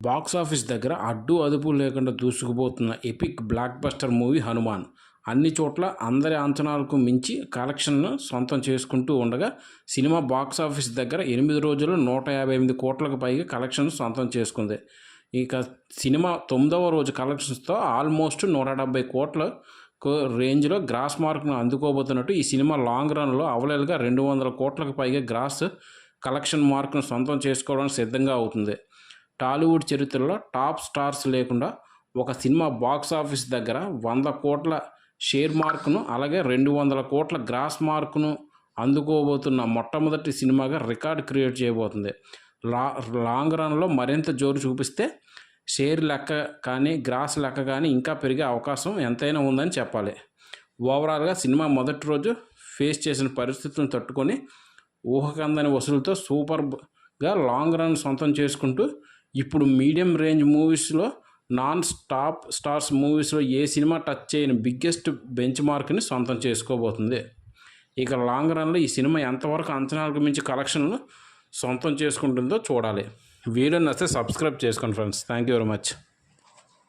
Box office దగ్గర అడ్డు అదుపు లేకుండా దూసుకుపోతున్న epic blockbuster movie Hanuman అన్ని చోట్ల అందరి అంచనాలకు మించి కలెక్షన్ను సొంతం చేసుకుంటూ ఉండగా సినిమా బాక్సాఫీస్ దగ్గర 8 రోజుల్లో 158 కోట్లకు పైగా కలెక్షన్ సొంతం చేసుకుంది. ఇక సినిమా 9వ రోజు కలెక్షన్స్తో ఆల్మోస్ట్ 170 కోట్ల రేంజ్లో గ్రాస్ మార్క్ను అందుకోబోతున్నట్టు ఈ సినిమా లాంగ్ రన్లో అవలేలుగా 200 కోట్లకు పైగా గ్రాస్ కలెక్షన్ మార్క్ను సొంతం చేసుకోవడానికి సిద్ధంగా అవుతుంది. టాలీవుడ్ చరిత్రలో టాప్ స్టార్స్ లేకుండా ఒక సినిమా బాక్సాఫీస్ దగ్గర 100 కోట్ల షేర్ మార్కును అలాగే 200 కోట్ల గ్రాస్ మార్కును అందుకోబోతున్న మొట్టమొదటి సినిమాగా రికార్డ్ క్రియేట్ చేయబోతుంది. లాంగ్ రన్లో మరింత జోరు చూపిస్తే షేర్ లెక్క కానీ గ్రాస్ లెక్క కానీ ఇంకా పెరిగే అవకాశం ఎంతైనా ఉందని చెప్పాలి. ఓవరాల్గా సినిమా మొదటి రోజు ఫేస్ చేసిన పరిస్థితులను తట్టుకొని ఊహకందని వసూలుతో సూపర్గా లాంగ్ రన్ సొంతం చేసుకుంటూ ఇప్పుడు మీడియం రేంజ్ మూవీస్లో నాన్ స్టాప్ స్టార్స్ మూవీస్లో ఏ సినిమా టచ్ చేయని బిగ్గెస్ట్ బెంచ్ మార్క్ని సొంతం చేసుకోబోతుంది. ఇక లాంగ్ రన్లో ఈ సినిమా ఎంతవరకు అంచనాలకు మించి కలెక్షన్లు సొంతం చేసుకుంటుందో చూడాలి. వీడియో నచ్చితే సబ్స్క్రైబ్ చేసుకోండి friends. Thank you very much.